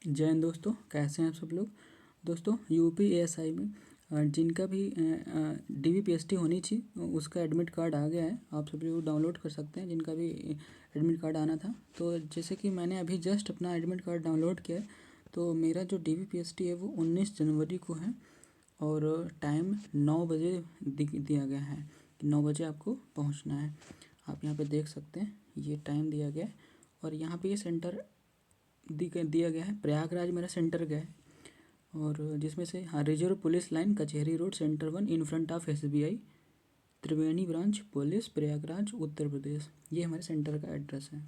जय हिंद दोस्तों, कैसे हैं आप सब लोग। दोस्तों यूपी एएसआई में जिनका भी डीवीपीएसटी होनी थी उसका एडमिट कार्ड आ गया है। आप सब लोग डाउनलोड कर सकते हैं जिनका भी एडमिट कार्ड आना था। तो जैसे कि मैंने अभी जस्ट अपना एडमिट कार्ड डाउनलोड किया है, तो मेरा जो डीवीपीएसटी है वो 19 जनवरी को है और टाइम 9 बजे दिया गया है कि 9 बजे आपको पहुंचना है। आप यहाँ पे देख सकते हैं ये टाइम दिया गया है और यहाँ पे ये सेंटर दिया गया है। प्रयागराज मेरा सेंटर गया है और जिसमें से हाँ, रिजर्व पुलिस लाइन, कचहरी road, centre 1, in front of SBI, Triveni branch police, Prayagraj, Uttar Pradesh. ये हमारे सेंटर का एड्रेस है।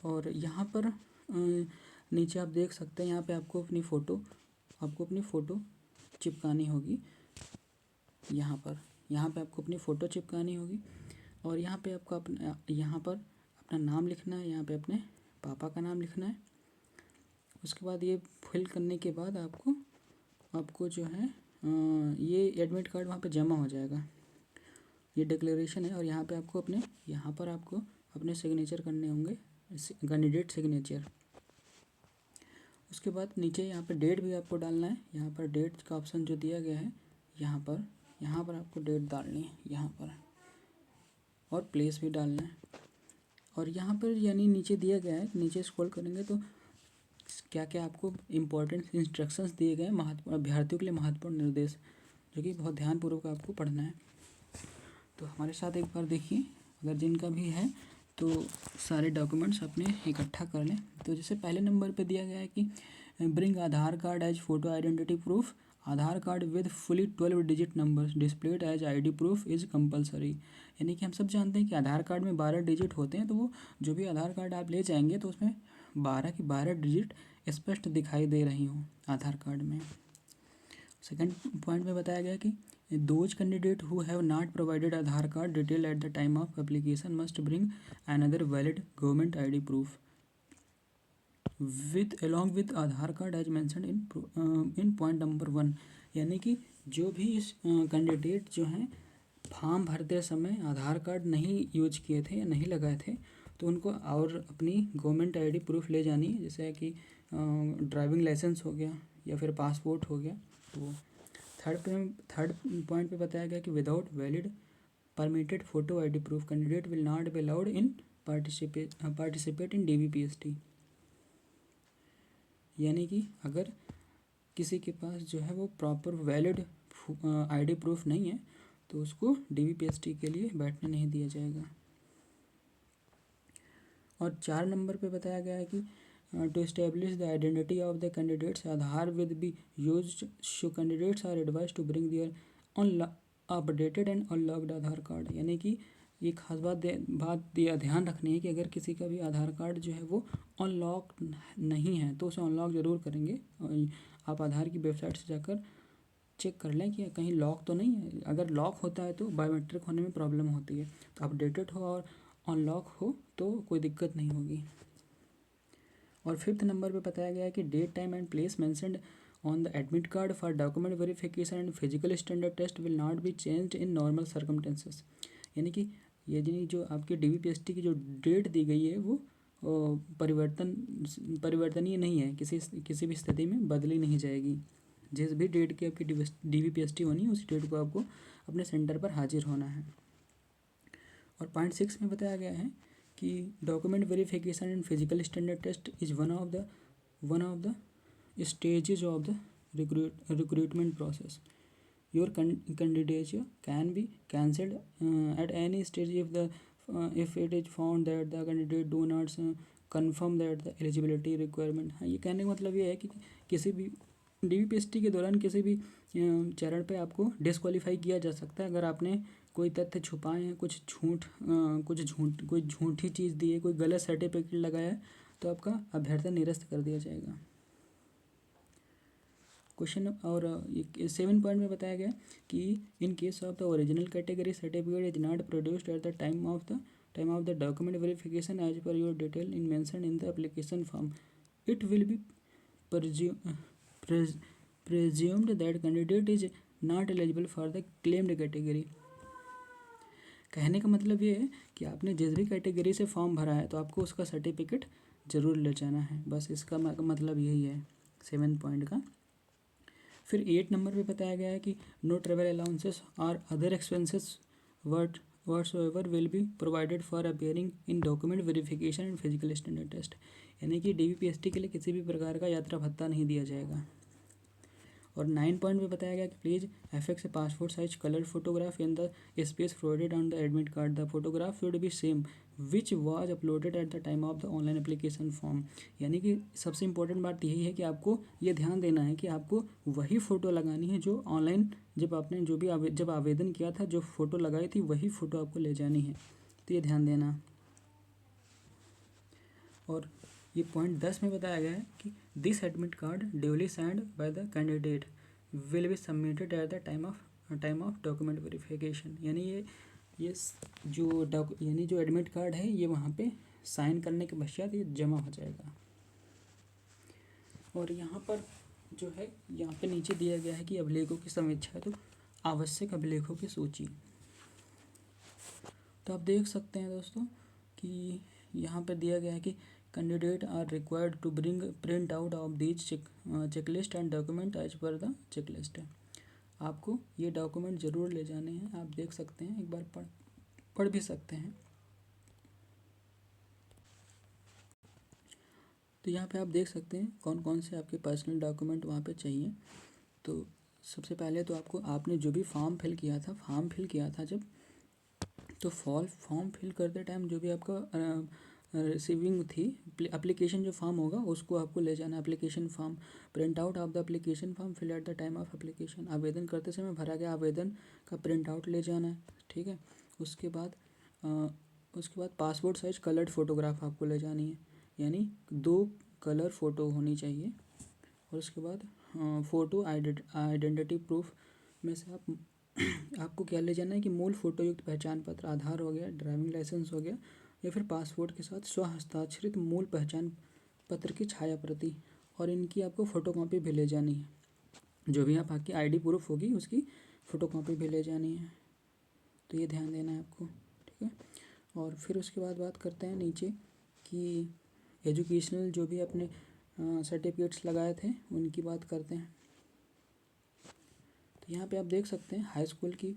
और यहाँ पर नीचे आप देख सकते हैं, यहाँ पे आपको अपनी फ़ोटो चिपकानी होगी। यहाँ पे आपको अपनी फ़ोटो चिपकानी होगी और यहाँ पे आपको अपना नाम लिखना है। यहाँ पे अपने पापा का नाम लिखना है। उसके बाद ये फिल करने के बाद आपको जो है ये एडमिट कार्ड वहाँ पे जमा हो जाएगा। ये डिक्लेरेशन है और यहाँ पर आपको अपने सिग्नेचर करने होंगे, कैंडिडेट सिग्नेचर। उसके बाद नीचे यहाँ पे डेट भी आपको डालना है। यहाँ पर डेट का ऑप्शन जो दिया गया है, यहाँ पर आपको डेट डालनी है यहाँ पर, और प्लेस भी डालना है। और यहाँ पर यानी नीचे दिया गया है, नीचे स्क्रॉल करेंगे तो क्या क्या आपको इम्पोर्टेंट इंस्ट्रक्शंस दिए गए हैं अभ्यर्थियों के लिए, महत्वपूर्ण निर्देश, जो कि बहुत ध्यानपूर्वक आपको पढ़ना है। तो हमारे साथ एक बार देखिए, अगर जिनका भी है तो सारे डॉक्यूमेंट्स अपने इकट्ठा कर लें। तो जैसे पहले नंबर पे दिया गया है कि bring Aadhaar card as photo identity proof, Aadhaar card with fully 12 digit numbers displayed as ID proof is compulsory. यानी कि हम सब जानते हैं कि आधार कार्ड में 12 डिजिट होते हैं, तो वो जो भी आधार कार्ड आप ले जाएंगे तो उसमें 12 की 12 डिजिट स्पष्ट दिखाई दे रही हो आधार कार्ड में। सेकंड पॉइंट में बताया गया कि those candidate who have not provided Aadhaar card detail at the time of application must bring another valid government ID proof along with Aadhaar card as mentioned in point number 1। यानी कि जो भी इस कैंडिडेट जो हैं फॉर्म भरते समय आधार कार्ड नहीं यूज किए थे या नहीं लगाए थे, तो उनको और अपनी गवर्नमेंट आईडी प्रूफ ले जानी है, जैसे कि ड्राइविंग लाइसेंस हो गया या फिर पासपोर्ट हो गया। तो थर्ड पॉइंट पे बताया गया कि without valid permitted photo ID proof candidate will not be allowed in participate in DVPST. यानी कि अगर किसी के पास जो है वो प्रॉपर वैलिड आईडी प्रूफ नहीं है तो उसको डीवीपीएसटी के लिए बैठने नहीं दिया जाएगा। और 4 नंबर पे बताया गया है कि to establish the identity of the candidates Aadhaar with be used, so candidates are advise to bring their updated and unlocked Aadhaar card. यानी कि ये खास बात ध्यान रखनी है कि अगर किसी का भी आधार कार्ड जो है वो अनलॉक नहीं है तो उसे अनलॉक ज़रूर करेंगे। आप आधार की वेबसाइट से जाकर चेक कर लें कि कहीं लॉक तो नहीं है। अगर लॉक होता है तो बायोमेट्रिक होने में प्रॉब्लम होती है। तो अपडेटेड हो और अनलॉक हो तो कोई दिक्कत नहीं होगी। और 5th नंबर पे बताया गया है कि date, time and place mentioned on the admit card for document verification and physical standard test will not be changed in normal circumstances. यानी कि ये जो आपके डीवीपीएसटी की जो डेट दी गई है वो परिवर्तनीय नहीं है, किसी भी स्थिति में बदली नहीं जाएगी। जिस भी डेट की आपकी डीवीपीएसटी होनी है उसी डेट को आपको अपने सेंटर पर हाजिर होना है। और पॉइंट 6 में बताया गया है कि document verification and physical standard test is one of the stages of the recruitment process. Your candidature can be cancelled at any stage if it is found that the candidate do not confirm that the eligibility requirement। हाँ, ये कहने का मतलब ये है कि किसी भी डीवीपीएसटी के दौरान किसी भी चरण पे आपको डिस्क्वालीफाई किया जा सकता है अगर आपने कोई तथ्य छुपाए हैं, कोई झूठी चीज़ दी है, कोई गलत सर्टिफिकेट लगाया है, तो आपका अभ्यर्थन निरस्त कर दिया जाएगा। क्वेश्चन और 7 पॉइंट में बताया गया कि in case of the original category certificate is not produced at the time of the document verification as per your detail in mention in the application form, it will be presumed that candidate is not eligible for the claimed category। कहने का मतलब ये है कि आपने जिस भी category से फॉर्म भरा है तो आपको उसका सर्टिफिकेट ज़रूर ले जाना है। बस इसका मतलब यही है 7 पॉइंट का। फिर 8 नंबर पे बताया गया है कि नो ट्रेवल अलाउंसेस और other expenses what whatsoever will be provided for appearing in document verification and physical standard test। यानी कि DVPST के लिए किसी भी प्रकार का यात्रा भत्ता नहीं दिया जाएगा। और 9 पॉइंट में बताया गया कि please एफेक्स A passport size colour photograph in the space provided on the admit card. The photograph should be same which was uploaded eight the time of the online application form. यानी कि सबसे important बात यही है कि आपको ये ध्यान देना है कि आपको वही फ़ोटो लगानी है जो ऑनलाइन जब आपने जो भी जब आवेदन किया था जो फ़ोटो लगाई थी वही फ़ोटो आपको ले जानी है। तो ये ध्यान देना। और ये पॉइंट 10 में बताया गया है कि this admit card duly signed by the candidate will be submitted at the time of document verification. यानी ये जो एडमिट कार्ड है ये वहाँ पे साइन करने के पश्चात ये जमा हो जाएगा। और यहाँ पर जो है यहाँ पे नीचे दिया गया है कि अभिलेखों की समीक्षा, तो आवश्यक अभिलेखों की सूची। तो आप देख सकते हैं दोस्तों कि यहाँ पे दिया गया है कि candidate are required to bring print out of these checklist and document as per the checklist. आपको ये डॉक्यूमेंट ज़रूर ले जाने हैं। आप देख सकते हैं, एक बार पढ़ भी सकते हैं। तो यहाँ पे आप देख सकते हैं कौन कौन से आपके पर्सनल डॉक्यूमेंट वहाँ पे चाहिए। तो सबसे पहले तो आपने जो भी फॉर्म फिल किया था जब, तो फॉर्म फिल करते टाइम जो भी आपका रिसीविंग थी एप्लीकेशन जो फॉर्म होगा उसको आपको ले जाना है। Application form, print out of the application form fill at the time of application. आवेदन करते समय भरा गया आवेदन का प्रिंट आउट ले जाना है, ठीक है। उसके बाद पासपोर्ट साइज कलर्ड फोटोग्राफ आपको ले जानी है, यानी 2 कलर फ़ोटो होनी चाहिए। और उसके बाद फ़ोटो आइडेंटिटी प्रूफ में से आपको क्या ले जाना है कि मूल फ़ोटो युक्त पहचान पत्र, आधार हो गया, ड्राइविंग लाइसेंस हो गया, या फिर पासपोर्ट के साथ स्वहस्ताक्षरित मूल पहचान पत्र की छाया प्रति, और इनकी आपको फ़ोटोकॉपी भी ले जानी है। जो भी आपकी आईडी प्रूफ होगी उसकी फ़ोटोकॉपी भी ले जानी है। तो ये ध्यान देना है आपको, ठीक है। और फिर उसके बाद बात करते हैं नीचे कि एजुकेशनल जो भी अपने सर्टिफिकेट्स लगाए थे उनकी बात करते हैं। तो यहाँ पे आप देख सकते हैं हाई स्कूल की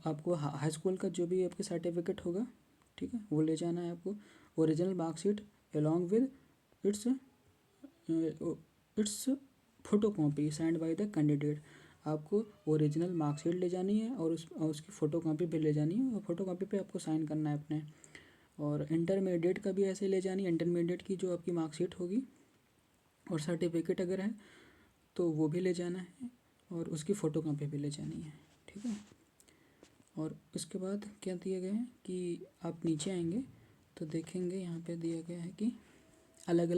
आपको हाई स्कूल का जो भी आपके सर्टिफिकेट होगा, ठीक है, वो ले जाना है आपको। Original marksheet along with its photocopy signed by the candidate. आपको ओरिजिनल मार्कशीट ले जानी है और उसकी फ़ोटोकॉपी भी ले जानी है, और फोटोकॉपी पे आपको साइन करना है अपने। और इंटरमीडिएट का भी ऐसे ले जानी है। इंटरमीडिएट की जो आपकी मार्कशीट होगी और सर्टिफिकेट अगर है तो वो भी ले जाना है, और उसकी फ़ोटोकॉपी भी ले जानी है, ठीक है। और उसके बाद क्या दिया गया है कि आप नीचे आएंगे तो देखेंगे यहाँ पे दिया गया है कि अलग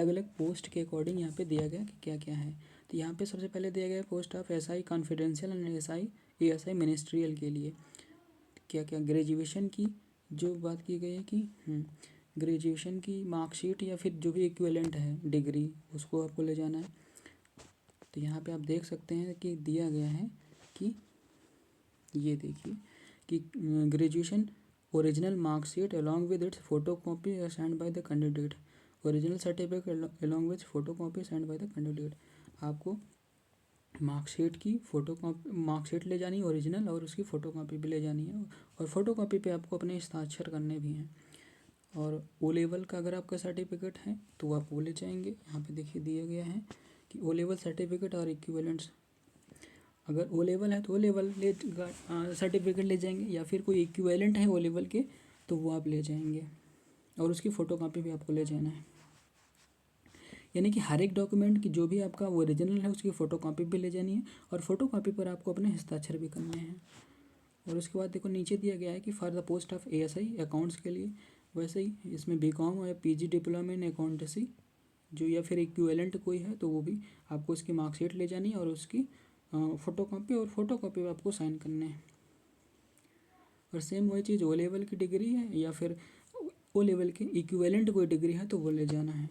अलग पोस्ट के अकॉर्डिंग यहाँ पे दिया गया कि क्या क्या है। तो यहाँ पे सबसे पहले दिया गया है post of SI confidential and ASI ministerial के लिए क्या क्या ग्रेजुएशन की जो बात की गई है कि ग्रेजुएशन की मार्कशीट या फिर जो भी इक्विवेलेंट है डिग्री उसको आपको ले जाना है। तो यहाँ पे आप देख सकते हैं कि दिया गया है कि ये देखिए कि graduation original marksheet along with its photocopy signed by the candidate, original certificate along with photocopy signed by the candidate. आपको मार्कशीट की फ़ोटोकॉपी मार्कशीट ले जानी है ओरिजिनल, और उसकी फ़ोटोकॉपी भी ले जानी है, और फ़ोटोकॉपी पे आपको अपने हस्ताक्षर करने भी हैं। और ओ लेवल का अगर आपका सर्टिफिकेट है तो आप वो ले जाएंगे। यहाँ पे देखिए दिया गया है कि ओ लेवल सर्टिफिकेट और इक्विवेलेंट्स, अगर ओ लेवल है तो ओ लेवल सर्टिफिकेट ले जाएंगे, या फिर कोई इक्विवेलेंट है ओ लेवल के तो वो आप ले जाएंगे, और उसकी फ़ोटोकॉपी भी आपको ले जाना है। यानी कि हर एक डॉक्यूमेंट की जो भी आपका ओरिजिनल है उसकी फ़ोटोकॉपी भी ले जानी है, और फ़ोटोकॉपी पर आपको अपने हस्ताक्षर भी करने हैं। और उसके बाद देखो नीचे दिया गया है कि for the post of ASI accounts के लिए वैसे ही इसमें BCom या PG डिप्लोमा इन अकाउंटेंसी जो या फिर इक्विवेलेंट कोई है तो वो भी आपको उसकी मार्कशीट ले जानी है, और उसकी फ़ोटोकॉपी और फ़ोटोकॉपी आपको साइन करने हैं। और सेम वही चीज़ ओ लेवल की डिग्री है या फिर ओ लेवल की इक्विवेलेंट कोई डिग्री है तो वो ले जाना है।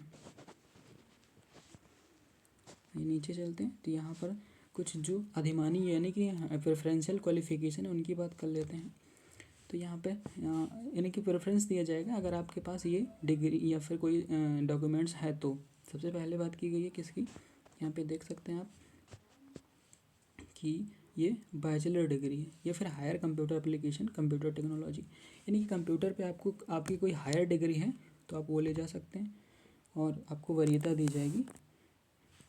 नीचे चलते हैं तो यहाँ पर कुछ जो अधिमानी यानी कि प्रेफरेंशियल क्वालिफिकेशन है उनकी बात कर लेते हैं। तो तो यहाँ पे यानी कि प्रेफरेंस दिया जाएगा अगर आपके पास ये डिग्री या फिर कोई डॉक्यूमेंट्स है तो। सबसे पहले बात की गई है किसकी, यहाँ पे देख सकते हैं आप कि ये बैचलर डिग्री है या फिर higher computer application computer technology, यानी कि कंप्यूटर पे आपको आपकी कोई हायर डिग्री है तो आप वो ले जा सकते हैं और आपको वरीयता दी जाएगी।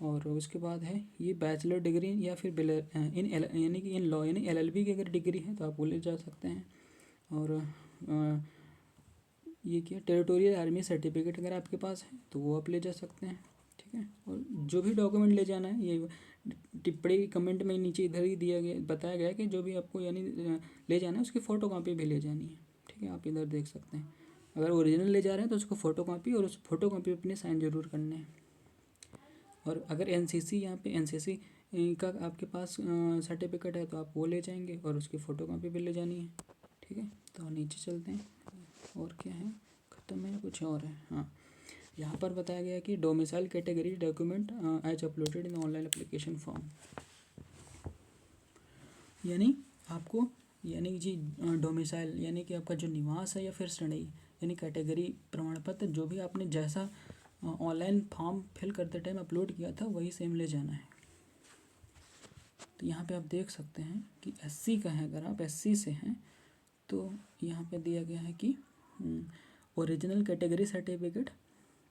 और उसके बाद है ये बैचलर डिग्री या फिर यानी कि इन लॉ यानी LLB की अगर डिग्री है तो आप वो ले जा सकते हैं। और ये क्या टेरिटोरियल आर्मी सर्टिफिकेट अगर आपके पास है तो वो आप ले जा सकते हैं, ठीक है। और जो भी डॉक्यूमेंट ले जाना है ये टिप्पणी कमेंट में नीचे इधर ही दिया गया बताया गया है कि जो भी आपको यानी ले जाना है उसकी फ़ोटो कॉपी भी ले जानी है, ठीक है। आप इधर देख सकते हैं अगर ओरिजिनल ले जा रहे हैं तो उसको फ़ोटो कॉपी और उस फोटो कॉपी अपने साइन ज़रूर करने हैं। और अगर NCC यहाँ पे NCC का आपके पास सर्टिफिकेट है तो आप वो ले जाएंगे और उसकी फ़ोटो कॉपी भी ले जानी है, ठीक है। तो नीचे चलते हैं और क्या है, ख़त्म है या कुछ और है। हाँ, यहाँ पर बताया गया कि domicile category document as uploaded in online application form, यानी आपको यानी जी डोमिसाइल यानी कि आपका जो निवास है या फिर श्रेणी यानी कैटेगरी प्रमाण पत्र जो भी आपने जैसा ऑनलाइन फॉर्म फिल करते टाइम अपलोड किया था वही सेम ले जाना है। तो यहाँ पे आप देख सकते हैं कि SC का है, अगर आप SC से हैं तो यहाँ पे दिया गया है कि original category certificate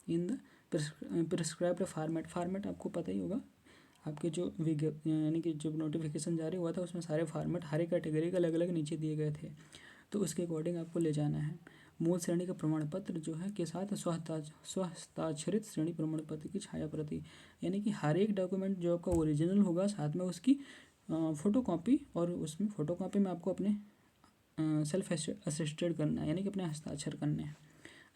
in the prescribed format आपको पता ही होगा, आपके जो यानी कि जो नोटिफिकेशन जारी हुआ था उसमें सारे फॉर्मेट हर एक कैटेगरी का अलग अलग नीचे दिए गए थे, तो उसके अकॉर्डिंग आपको ले जाना है। मूल श्रेणी का प्रमाण पत्र जो है के साथ स्वहस्ताक्षरित श्रेणी प्रमाण पत्र की छाया प्रति, यानी कि हर एक डॉक्यूमेंट जो आपका ओरिजिनल होगा साथ में उसकी फ़ोटो कॉपी, और उसमें फ़ोटो कॉपी में आपको अपने सेल्फ असिस्टेड करना है यानी कि अपने हस्ताक्षर करने हैं।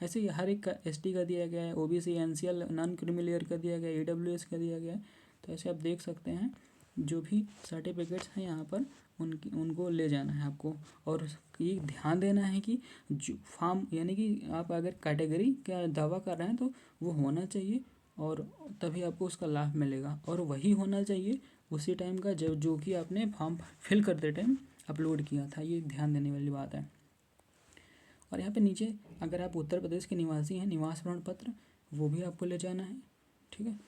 ऐसे ही हर एक का ST का दिया गया है, OBC NCL नॉन क्रीमी का दिया गया है, AWS का दिया गया है। तो ऐसे आप देख सकते हैं जो भी सर्टिफिकेट्स हैं यहाँ पर उनको ले जाना है आपको। और ये ध्यान देना है कि जो फॉर्म यानी कि आप अगर कैटेगरी का दावा कर रहे हैं तो वो होना चाहिए और तभी आपको उसका लाभ मिलेगा, और वही होना चाहिए उसी टाइम का जो कि आपने फॉर्म फिल करते टाइम अपलोड किया था, ये ध्यान देने वाली बात है। और यहाँ पे नीचे अगर आप उत्तर प्रदेश के निवासी हैं निवास प्रमाण पत्र वो भी आपको ले जाना है, ठीक है,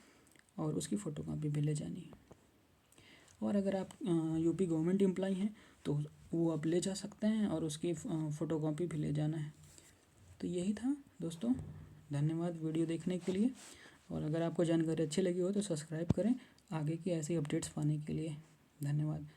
और उसकी फ़ोटो कॉपी भी ले जानी है। और अगर आप UP गवर्नमेंट एम्प्लॉई हैं तो वो आप ले जा सकते हैं और उसकी फ़ोटो कॉपी भी ले जाना है। तो यही था दोस्तों, धन्यवाद वीडियो देखने के लिए। और अगर आपको जानकारी अच्छी लगी हो तो सब्सक्राइब करें आगे की ऐसी अपडेट्स पाने के लिए। धन्यवाद।